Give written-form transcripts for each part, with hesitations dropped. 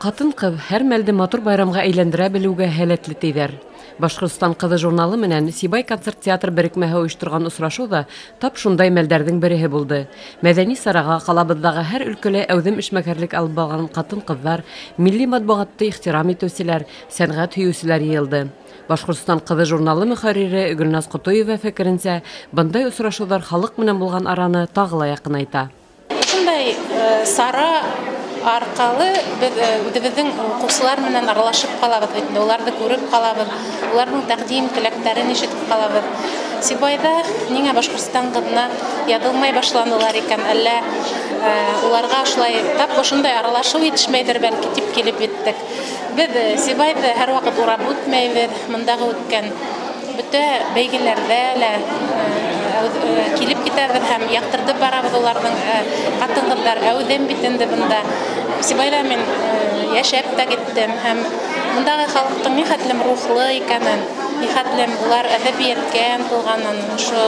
Ҡатын-ҡыҙ һәр мәлде матур байрамға әйләндерә белеүгә һәләтле тиҙәр. Башҡортостан ҡыҙы журналы менән Сибай концерт театр берекмәһе ойошторған осрашыу ҙа тап шундай мәлдәрҙең береһе булды. Мәҙәни сараға ҡалабыҙҙағы һәр өлкәлә әүҙем эшмәкәрлек алып барған ҡатын-ҡыҙҙар, милли матбуғатты ихтирам итеүселәр, сәнғәт һөйөүселәр йыйылды. Башҡортостан ҡыҙы журналы мөхәррире Гөлназ Ҡотоева фекеренсә, бындай осрашыуҙар халыҡ менән булған араны тағы ла яҡынайта. Шундай сара арҡалы беҙ үҙебеҙҙең уҡыусылар менән аралашып ҡалабыҙ бит, уларҙы күреп ҡалабыҙ, уларҙың тәҡдим теләктәрен ишетеп ҡалабыҙ. Сибайҙа ниңә Башҡортостан ҡыҙына яҙылмай башланылар икән, әллә уларға шулай тап ошондай аралашыу етешмәйҙер бәлки тип килеп еттек. Беҙ Сибайҙы һәр ваҡыт урап үтмәйбеҙ, мындағы үткән бөтә бәйгеләрҙә лә килеп китәбеҙ һәм яҡтыртып барабыҙ уларҙың ҡатын-ҡыҙҙар әүҙем бит инде бында. Сибайла мин йәшәп тә киттем һәм бындағы халыҡтың ни хәтлем рухлы икәнен, ни хәтлем улар әҙәбиәткә ынтылғанын, ошо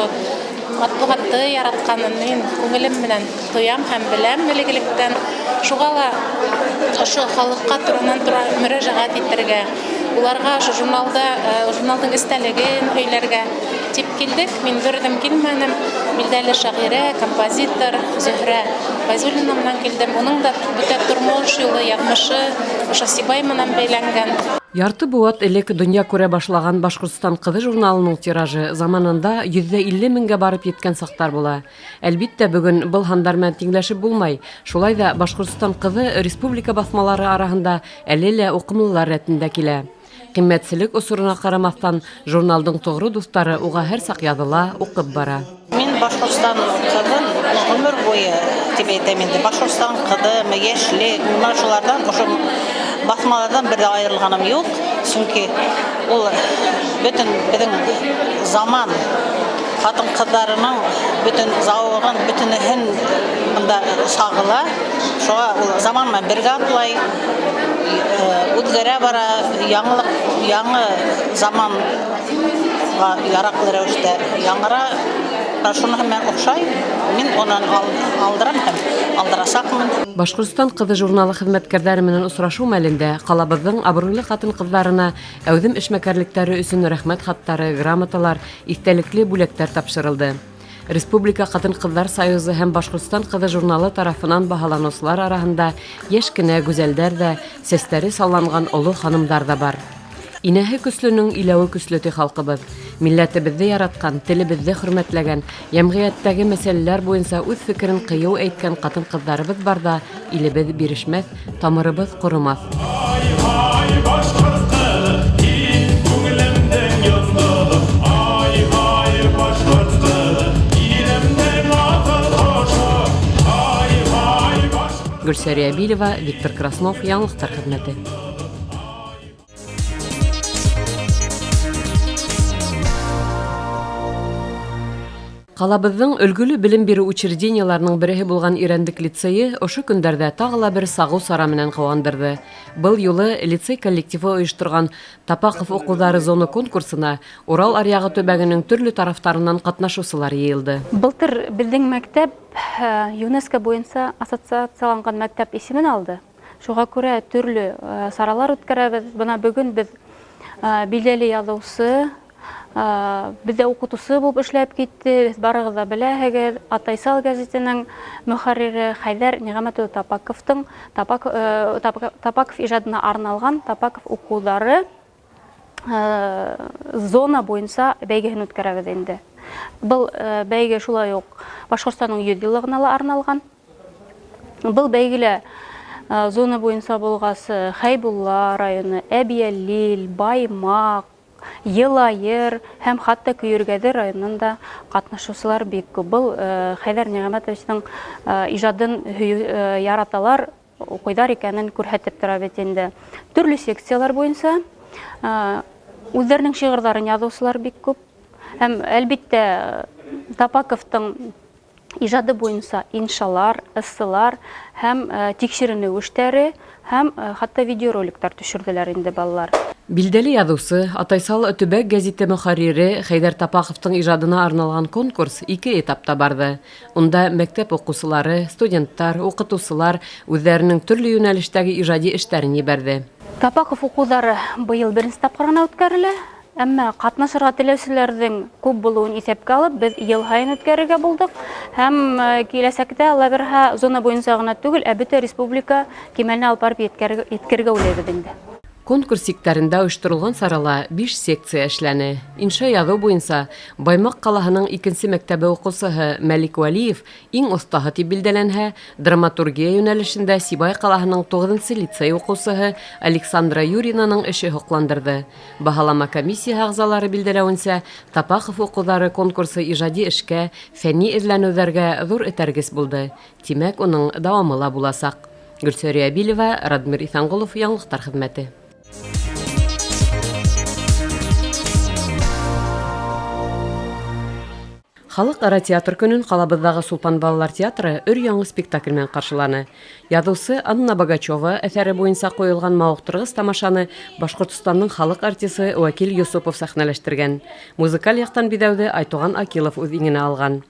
матбуғатты яратҡанын мин күңелем менән тоям һәм беләм элек-электән. Шуға ла ошо халыҡҡа туранан-тура мөрәжәғәт итергә, уларға ошо журналдың эстәлеген һөйләргә тип килдек. Мин берҙем килмәнем. Билдәле шағирә, композитор Зөһрә Файзуллина менән килдем. Уның да бөтә тормош юлы, яҙмышы ошо Сибай менән бәйләнгән. Ярты быуат элек донъя күрә башлаған Башҡортостан ҡыҙы журналының тиражы заманында 150 меңгә барып еткән саҡтар була. Әлбиттә, бөгөн был һандар менән тиңләшеп булмай. Шулай ҙа Башҡортостан ҡыҙы республика баҫмалары араһында әле лә уҡымлылар рәтендә килә. Ҡиммәтселек осорона ҡарамаҫтан, журналдың тоғро дуҫтары уға һәр саҡ яҙыла, уҡып бара. Мин Башҡортостан ҡыҙын ғүмер буйы тип әйтәм инде. Башҡортостан ҡыҙы, йәшлек, мына шуларҙан, ошо баҫмаларҙан бер ҙә айырылғаным юҡ. Сөнки ул бөтөн беҙҙең заман ҡатын-ҡыҙҙарының бөтөн зауығын, бөтөнөһөн бында сағыла. Шуға ул заман менән бергә атлай, үҙгәрә бара, яңы заманға яраҡлы рәүештә яңыра. Шуныһы менән оҡшай, мин унан алдырам һәм алдырасаҡмын. Башҡортостан ҡыҙы журналы хеҙмәткәрҙәре менән осрашыу мәлендә ҡалабыҙҙың абруйлы ҡатын-ҡыҙҙарына әүҙем эшмәкәрлектәре өсөн рәхмәт хаттары, грамоталар, иҫтәлекле бүләктәр тапшырылды. Республика ҡатын-ҡыҙҙар союзы һәм Башҡортостан ҡыҙы журналы тарафынан баһаланыусылар араһында йәш кенә гүзәлдәр ҙә, сәстәре салланған оло ханымдар ҙа бар. Инәһе көслөнөң иләүе көслө ти халҡыбыҙ. Милләтебеҙҙе яратҡан, телебеҙҙе хөрмәтләгән, йәмғиәттәге мәсьәләләр буйынса үҙ фекерен ҡыйыу әйткән ҡатын-ҡыҙҙарыбыҙ барҙа илебеҙ бирешмәҫ, тамырыбыҙ ҡоромаҫ. Гөлсәрия Билева, Виктор Краснов, Яңылыҡтар хеҙмәте. Ҡалабыҙҙың өлгөлө белем биреү учреждениеларының береһе булған Ирәндек лицейы ошо көндәрҙә тағы ла бер сағыу сара менән ҡыуандырҙы. Был юлы лицей коллективы ойошторған Тапаҡов уҡыуҙары зона конкурсына Урал аръяғы төбәгенең төрлө тарафтарынан ҡатнашыусылар йыйылды. Былтыр беҙҙең мәктәп ЮНЕСКО буйынса ассоциацияланған мәктәп исемен алды. Шуға күрә төрлө саралар үткәрәбеҙ. Бына бөгөн беҙ билдәле яҙыусы, беҙҙә уҡытыусы булып эшләп китте. Барығыҙ ҙа беләһегеҙ, Атайсал гәзитенең мөхәррире Хәйҙәр Ниғәмәтулла Тапаковтың Тапаков ижадына арналған Тапаков уҡыуҙары зона буйынса бәйгеһен үткәрәбеҙ инде. Был бәйге шулай уҡ Башҡортостандың 100 йыллығына ла арналған. Был бәйгелә зона буйынса булғас Хәйбулла районы, Әбйәлил, Баймаҡ, Йылайыр һәм хатта Көйөргәҙе районында ҡатнашыусылар бик күп. Был Хәйҙәр Ниғәмәтовичтың ижадын яраталар, уҡыйҙар икәнен күрһәтеп тора бит инде. Төрлө секциялар буйынса үҙҙәренең шиғырҙарын яҙыусылар бик күп. Һәм әлбиттә Тапаковтың ижады буйынса иншалар, ысылар һәм тикшеренеү эштәре һәм хатта видеороликтар төшөрҙөләр инде балалар. Билдәле язучы, Атайсал төбәк гәзите мөхәррире Хәйдәр Тапаховтың ижадына арналган конкурс 2 этапта барды. Унда мәктәп укучылары, студенттар, укытучылар үзләренең төрле юнәлештәге ижади эшләрен җибәрде. Тапахов укулары быел беренче тапкыр гына үткәрелә. Әмма катнашырга теләүчеләрнең күп булуын исәпкә алып, без ел һайын үткәрергә булдык. Һәм киләсәктә Лаберха зона буенча гына түгел, ә бөтен республика кимәленә алып барып еткергә уйлыйбыз инде. Конкурс сектарында оештырылган сарала 5 секция эшләне. Инша язу буенча Баймак калаһының 2нче мәктәбе укучысы Мәлик Валиев иң остаһы дип билдәләнһә, драматургия юнәлешендә Сибай калаһының 9нчы лицей укучысы Александра Юринаның эше хокландырды. Баһалама комиссия әгъзалары билдәләвенчә, Тапахов укулары конкурсы ижади эшкә, фәнни эзләнүләргә зур этәргес булды. Тимәк, уның дәвамы ла буласак. Гөлсәрия Билева, Радмир Исәнгулов, яңлыктар хезмәте. Халыкара театр көнен калабыздагы Сулпан балалар театры өр-яңы спектакль белән каршыланы. Язучы Анна Богачева әсәре буенча куелган мавыктыргыс тамашаны Башкортстанның халык артисты Вакил Юсупов сәхнәләштергән. Музыкаль яктан бидәүде Айтуган Акилов үз иңенә алган.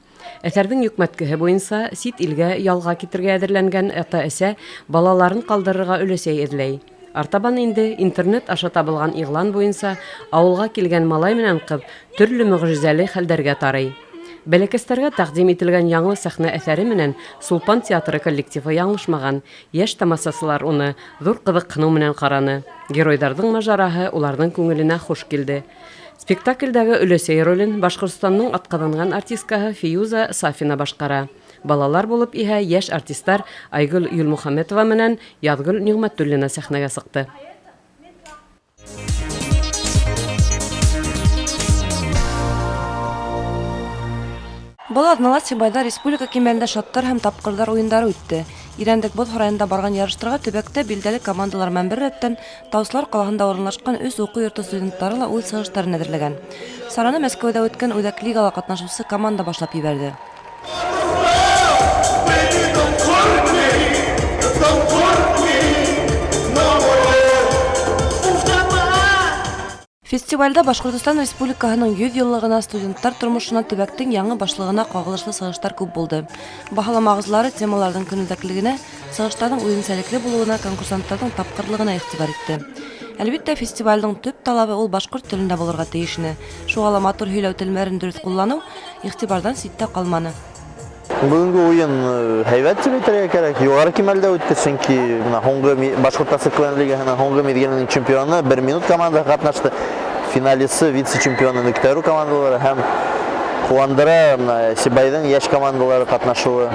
Әсәрнең йөкмәткеһе буенча сит илгә ялга китергә әзерләнгән ата-әсә балаларын калдырырга өләсәй эзләй. Артабан инде интернет аша табылган игълан буенча авылга килгән малай менән кыз төрле мөгъҗизәле хәлдәргә тарый. Бәләкәстәргә тәкъдим ителгән яңа сәхнә әсәре менән Сулпан театры коллективы яңлышмаган. Яшь тамашачылар уны зур кызыксыну менән караны. Геройларның мажараһы уларның күңеленә хуш килде. Спектакльдәге өләсәй ролен Башкортстанның атказанган артисткаһы Фиюза Сафина башкара. Балалар булып иһә яшь артистлар Айгөл Юлмөхәммәтова менән Язгөл Нигъмәтуллина сәхнәгә сыкты. Бұл атнала Сибайда республика кимәлендә шаттар һәм тапкырлар уеннары үтте. Ирәндек бот һарайында барган ярыштырга төбәктә билдәле командалар менән бер рәттән Тауслар калаһында урынлашкан үз уку йорты студентлары ла үз чыгышларын әзерләгән. Сараны Мәскәүдә үткән Үдәк лигала катнашучы команда башлап ибәрде. Фестивальдә Башкортстан Республикаһының 100 еллыгына студентлар тормышына төбәктең яңа башлыгына кагылышлы чыгышлар күп булды. Баһалама агызлары темаларның көнүзәклегенә, чыгышларның уенчәлекле булуына, конкурсантларның тапкырлыгына игътибар итте. Әлбәттә, фестивальдең төп талабы ул башкорт телендә булырга тиешне. Шуңа матур һөйләү телмәрен дөрес куллану игътибардан ситтә калманы. Бүгінгі ойын һәйбәт дип әйтергә кирәк. Югары кимәлдә үтте, чөнки Башкортстан КВН лигаһының һоңгы мизгелнең чемпионы 1 минут команда катнашты. Финалисты, вице-чемпионы Нүктәрү командалары һәм куандыра Сибайдың яшь командалары катнашуы.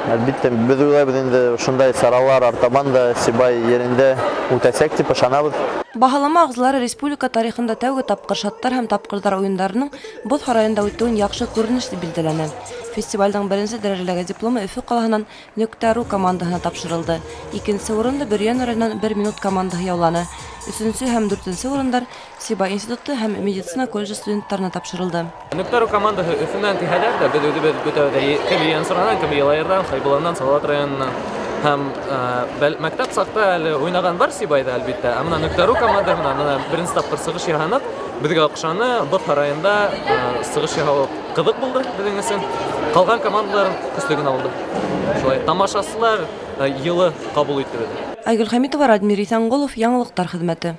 Әлбәттә, без уйлайбыз инде шундай саралар артабан да Сибай yerində үтәсәк дип ышанабыз. Баһалама агызлары республика тарихында тәүге тапкыр шаттар һәм тапкырдар уеннарының Бот һарайында үтүен яхшы күренеш дип билдәләнә. Фестивальдең беренче дәрәҗәләге дипломы Өфө калаһынан Нүктәрү командаһына тапшырылды. Икенче урынны Бөрьян районыннан 1 минут командаһы яуланы. Өченче һәм 4нче урыннар Сибай институты һәм медицина колледжы студентларына тапшырылды. Нүктәрү командаһы Өфөннән тиһәләр дә, без үҙебеҙ бөтәүдә Кемиян сыранан, Кемиялайырдан, Хайбуланнан, Салават районынан һәм мәктәп саҡта әле уйнаған бар Сибайда, әлбиттә. Ә менә Нүктәрү команда менән беренче тапкыр сығыш яһанып, безгә оҡшаны. Бот һарайында сығыш яһау ҡыҙыҡ булды безнең өсөн. Ҡалған командалар көслөгөн алды. Шулай тамашасылар йылы ҡабул итте. Айгөл Хәмитова, Радмир Исәнгулов, яңылыҡтар хеҙмәте.